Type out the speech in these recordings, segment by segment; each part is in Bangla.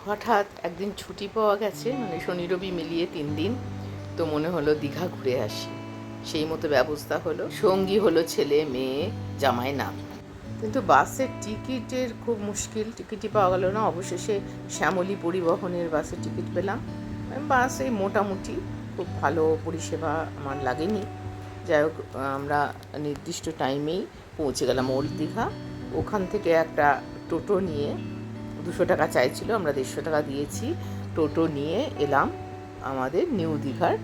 হঠাৎ একদিন ছুটি পাওয়া গেছে, মানে শনি রবি মিলিয়ে 3 দিন। তো মনে হলো দীঘা ঘুরে আসি। সেই মতো ব্যবস্থা হলো, সঙ্গী হলো ছেলে, মেয়ে, জামাই, নাম। কিন্তু বাসের টিকিটের খুব মুশকিল, টিকিটই পাওয়া গেল না। অবশেষে শ্যামলী পরিবহনের বাসের টিকিট পেলাম। বাসে মোটামুটি খুব ভালো পরিষেবা আমার লাগেনি। যাই হোক, আমরা নির্দিষ্ট টাইমেই পৌঁছে গেলাম ওল্ড দীঘা। ওখান থেকে একটা টোটো নিয়ে, 200 টাকা চাইছিল, আমরা 150 টাকা দিয়েছি। টোটো নিয়ে এলাম আমাদের নিউ দীঘার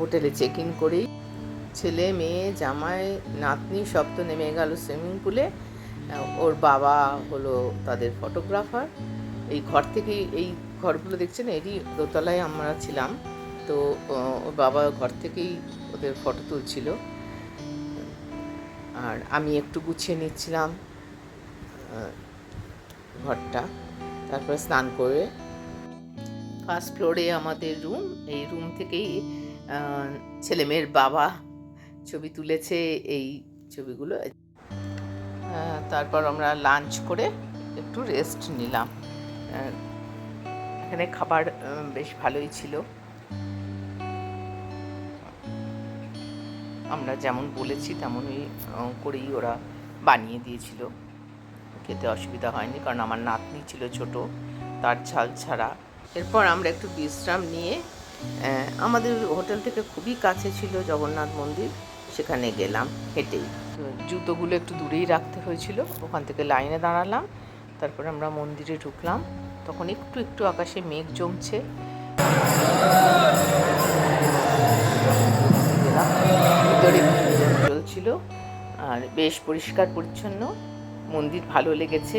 হোটেলে চেক ইন করেই ছেলে, মেয়ে, জামাই, নাতনি সব তো নেমে গেল সুইমিং পুলে। ওর বাবা হলো তাদের ফটোগ্রাফার। এই ঘর থেকে, এই ঘরগুলো দেখছেন, এরই দোতলায় আমরা ছিলাম। তো ওর বাবা ঘর থেকেই ওদের ফটো তুলছিল, আর আমি একটু গুছিয়ে নিচ্ছিলাম ঘরটা। তারপরে স্নান করে ফার্স্ট ফ্লোরে আমাদের রুম। এই রুম থেকেই ছেলে মেয়ের বাবা ছবি তুলেছে, এই ছবিগুলো। তারপর আমরা লাঞ্চ করে একটু রেস্ট নিলাম। এখানে খাবার বেশ ভালোই ছিল, আমরা যেমন বলেছি তেমনই করেই ওরা বানিয়ে দিয়েছিল। খেতে অসুবিধা হয়নি, কারণ আমার নাতনি ছিল ছোট, তার ঝাল ছাড়া। এরপর আমরা একটু বিশ্রাম নিয়ে আমাদের হোটেল থেকে খুবই কাছে ছিল জগন্নাথ মন্দির, সেখানে গেলাম হেঁটেই। জুতোগুলো একটু দূরেই রাখতে হয়েছিল, ওখান থেকে লাইনে দাঁড়ালাম। তারপরে আমরা মন্দিরে ঢুকলাম। তখন একটু একটু আকাশে মেঘ জমছে। ভিতরে চলছিল, আর বেশ পরিষ্কার পরিচ্ছন্ন মন্দির, ভালো লেগেছে।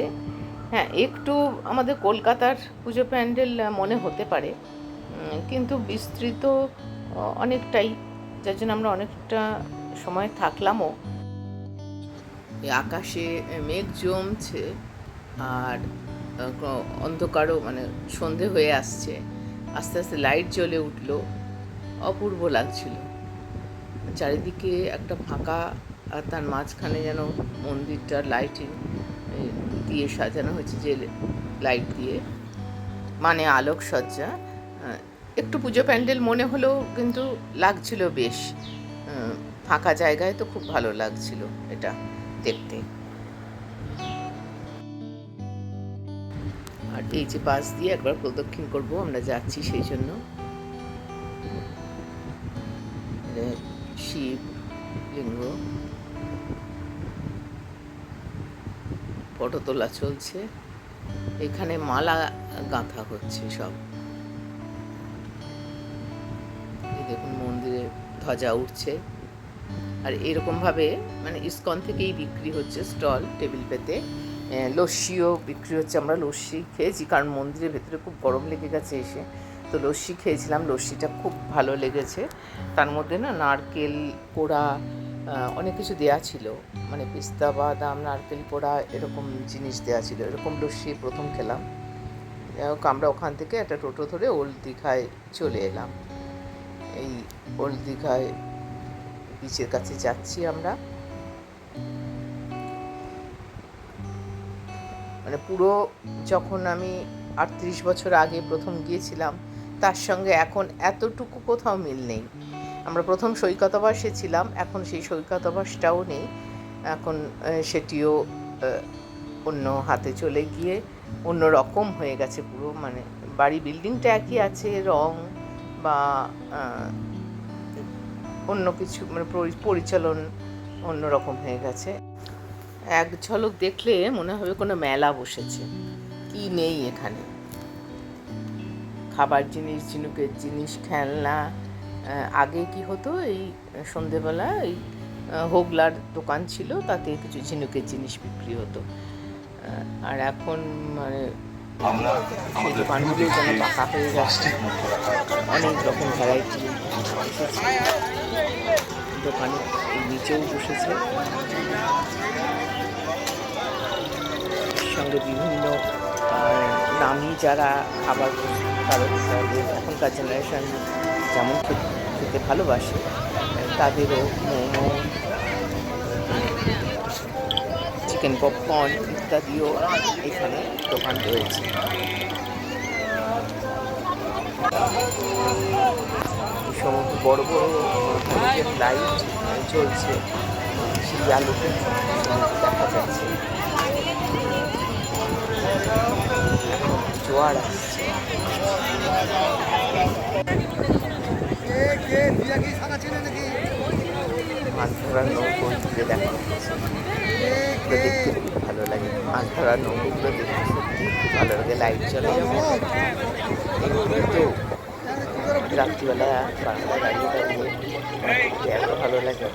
হ্যাঁ, একটু আমাদের কলকাতার পুজো প্যান্ডেল মনে হতে পারে, কিন্তু বিস্তৃত অনেকটাই, যার জন্য আমরা অনেকটা সময় থাকলামও। আকাশে মেঘ জমছে আর অন্ধকারও, মানে সন্ধে হয়ে আসছে, আস্তে আস্তে লাইট জ্বলে উঠলো, অপূর্ব লাগছিল। চারিদিকে একটা ফাঁকা, আর তার মাঝখানে যেন মন্দিরটার লাইটিং দিয়ে সাজানো হয়েছে, যে লাইট দিয়ে, মানে আলোকসজ্জা। একটু পুজো প্যান্ডেল মনে হলেও কিন্তু লাগছিল বেশ ফাঁকা জায়গায়, তো খুব ভালো লাগছিল এটা দেখতে। আর এই যে পাশ দিয়ে একবার প্রদক্ষিণ করব, আমরা যাচ্ছি সেই জন্য। শিব লিঙ্গ, ফটো তোলা চলছে। এখানে মালা গাঁথা হচ্ছে সব। এই দেখুন, মন্দিরে ধ্বজা উঠছে। আর এরকমভাবে, মানে ইসকন থেকেই বিক্রি হচ্ছে স্টল, টেবিল পেতে। লস্যিও বিক্রি হচ্ছে। আমরা লস্যি খেয়েছি, কারণ মন্দিরের ভেতরে খুব গরম লেগে গেছে এসে, তো লস্যি খেয়েছিলাম। লস্যিটা খুব ভালো লেগেছে। তার মধ্যে না নারকেল পোড়া অনেক কিছু দেওয়া ছিল, মানে পিস্তা বাদাম, নারকেল পোড়া, এরকম জিনিস দেওয়া ছিল। এরকম লস্যি প্রথম খেলাম। যাই হোক, আমরা ওখান থেকে একটা টোটো ধরে ওল্ড দীঘায় চলে এলাম। এই ওল্ড দীঘায় বিচের কাছে যাচ্ছি আমরা। মানে পুরো, যখন আমি 38 বছর আগে প্রথম গিয়েছিলাম, তার সঙ্গে এখন এতটুকু কোথাও মিল নেই। আমরা প্রথম সৈকতাবাসে ছিলাম, এখন সেই সৈকতাবাসটাও নেই। এখন সেটিও অন্য হাতে চলে গিয়ে অন্য রকম হয়ে গেছে পুরো। মানে বাড়ি বিল্ডিংটা একই আছে, রং বা অন্য কিছু, মানে পরিচালন অন্যরকম হয়ে গেছে। এক ঝলক দেখলে মনে হবে কোনো মেলা বসেছে, কি নেই এখানে। খাবার জিনিস, ঝিনুকের জিনিস, খেলনা। আগে কি হতো, এই সন্ধেবেলা এই হোগলার দোকান ছিল, তাতে কিছু ঝিনুকের জিনিস বিক্রি হতো। আর এখন মানে সেই দোকানগুলো যেন পাকা হয়ে যাচ্ছে, অনেক রকম ভ্যারাইটি এসেছে দোকানে। এই নিচেও বসেছে, সঙ্গে বিভিন্ন নামি যারা খাবার প্রস্তুতকারক, তাদের এখনকার জেনারেশন যেমন খেতে ভালোবাসে, তাদেরও মোমো, চিকেন পপকর্ন ইত্যাদিও এখানে দোকান রয়েছে। সমস্ত বড় বড় লাইট চলছে, সেই আলোতে দেখা যাচ্ছে। জোয়ার আসছে। মাছ ধরার নৌকো ঘুরে দেখা যাচ্ছে, দেখতে খুব ভালো লাগে। মাছ ধরার নৌকোগুলো দেখতে সত্যি খুব ভালো লাগে। লাইট চলে তো রাত্রিবেলা বাংলায় দাঁড়িয়ে দাঁড়িয়ে এত ভালো লাগে।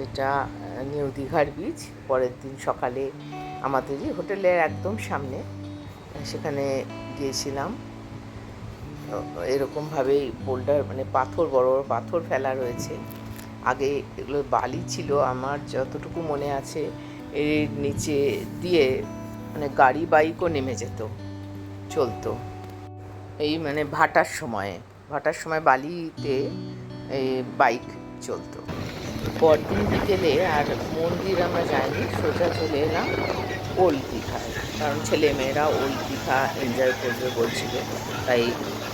এটা নিউ দীঘার বিচ। পরের দিন সকালে আমাদেরই হোটেলের একদম সামনে সেখানে গিয়েছিলাম। এরকমভাবেই বোল্ডার মানে পাথর, বড় বড় পাথর ফেলা রয়েছে। আগে এগুলো বালি ছিল, আমার যতটুকু মনে আছে এর নিচে দিয়ে মানে গাড়ি বাইকও নেমে যেত, চলতো। এই মানে ভাটার সময় বালিতে এই বাইক চলতো। পরদিন বিকেলে আর মন্দির আমরা যাইনি, সোজা চলে এলাম ওল্ড দীঘায়, কারণ ছেলে মেয়েরা ওল্ড দীঘা এনজয় করবে বলছিল, তাই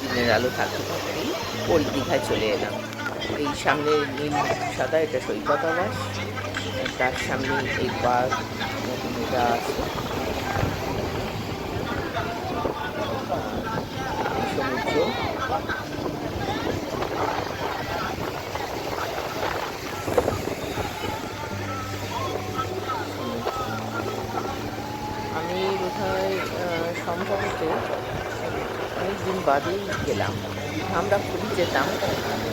দিনের আলো থাকতে থাকতেই ওল্ড দীঘায় চলে এলাম। এই সামনে নীল সাদা এটা সৈকত আবাস, তার সামনে এই পার্ক এটা আছে, সমুদ্র। আমি বোধহয় সম্ভবত অনেকদিন বাদেই গেলাম। আমরা খুবই যেতাম,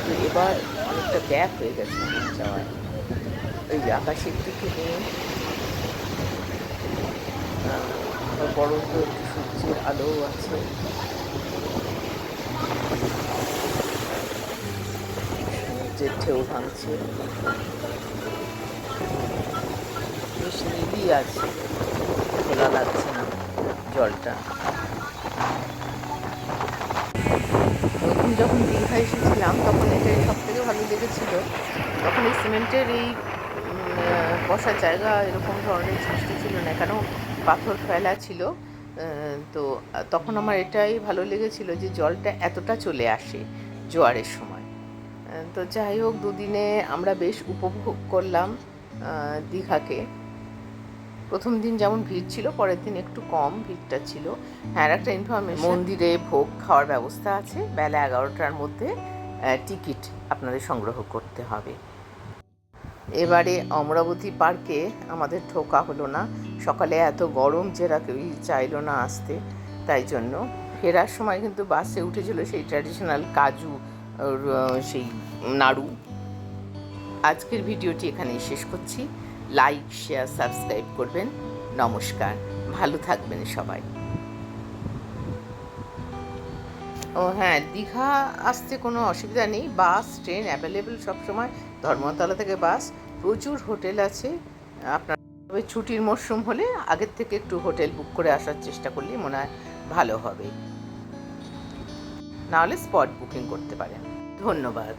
কিন্তু এবার অনেকটা গ্যাপ হয়ে গেছে যাওয়ার। ওই আকাশের দিকে নিয়ে বড় তো সূর্যের আলোও আছে। সমুদ্রের ঢেউ ভাঙছে, বেশ নীলই আছে, খোলা লাগছে না জলটা। নতুন যখন দীঘা এসেছিলাম তখন এটাই সব থেকে ভালো লেগেছিল। তখন এই সিমেন্টের এই বসার জায়গা এরকম ধরনের জিনিসটা ছিল না, কেন পাথর ফেলা ছিল। তো তখন আমার এটাই ভালো লেগেছিল যে জলটা এতটা চলে আসে জোয়ারের সময়। তো যাই হোক, দুদিনে আমরা বেশ উপভোগ করলাম দীঘাকে। প্রথম দিন যেমন ভিড় ছিল, পরের দিন একটু কম ভিড়টা ছিল। হ্যাঁ, একটা ইনফরমেশন, মন্দিরে ভোগ খাওয়ার ব্যবস্থা আছে। বেলা 11টার মধ্যে টিকিট আপনাদের সংগ্রহ করতে হবে। এবারে অমরাবতী পার্কে আমাদের ঢোকা হলো না, সকালে এত গরম যে কেউই চাইলো না আসতে, তাই জন্য ফেরার সময় কিন্তু বাসে উঠেছিল সেই ট্র্যাডিশনাল কাজু সেই নাড়ু। আজকের ভিডিওটি এখানেই শেষ করছি। লাইক, শেয়ার, সাবস্ক্রাইব করবেন। নমস্কার, ভালো থাকবেন সবাই। ও হ্যাঁ, দীঘা আসতে কোনো অসুবিধা নেই, বাস ট্রেন অ্যাভেলেবেল সবসময়। ধর্মতলা থেকে বাস, প্রচুর হোটেল আছে। আপনার তবে ছুটির মরশুম হলে আগের থেকে একটু হোটেল বুক করে আসার চেষ্টা করলে মনে হয় ভালো হবে, নাহলে স্পট বুকিং করতে পারেন। ধন্যবাদ।